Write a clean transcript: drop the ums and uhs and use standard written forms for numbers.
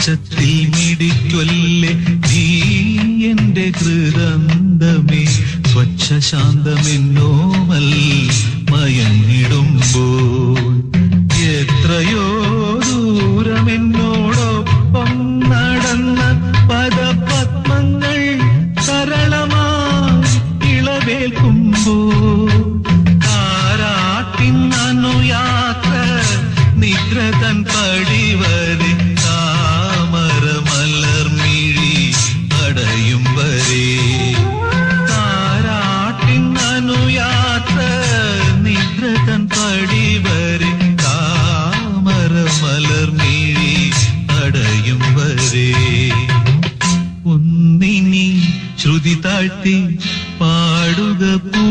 ഉച്ചത്തിൽ മിടിക്കൊല്ലേ നീ എന്റെ ഹൃദന്തമേ സ്വച്ഛശാന്തമെന്നോമൽ മയങ്ങിടുമ്പോൾ എത്രയോ ദൂരമെന്നോടൊപ്പം നടന്ന പദപത്മങ്ങൾ സരളമായി ഇളവേൽക്കുമ്പോൾ താരാട്ടിന്നു യാത്ര നിദ്ര തൻ പടിവരെ താമര മലർമിഴി അടയും വരെ താരാട്ടിന്നു യാത്ര നിദ്ര തൻ പടിവരെ താമര മലർമിഴി അടയും വരെ ഒന്നിനി ശ്രുതി താഴ്ത്തി പാടുക പൂ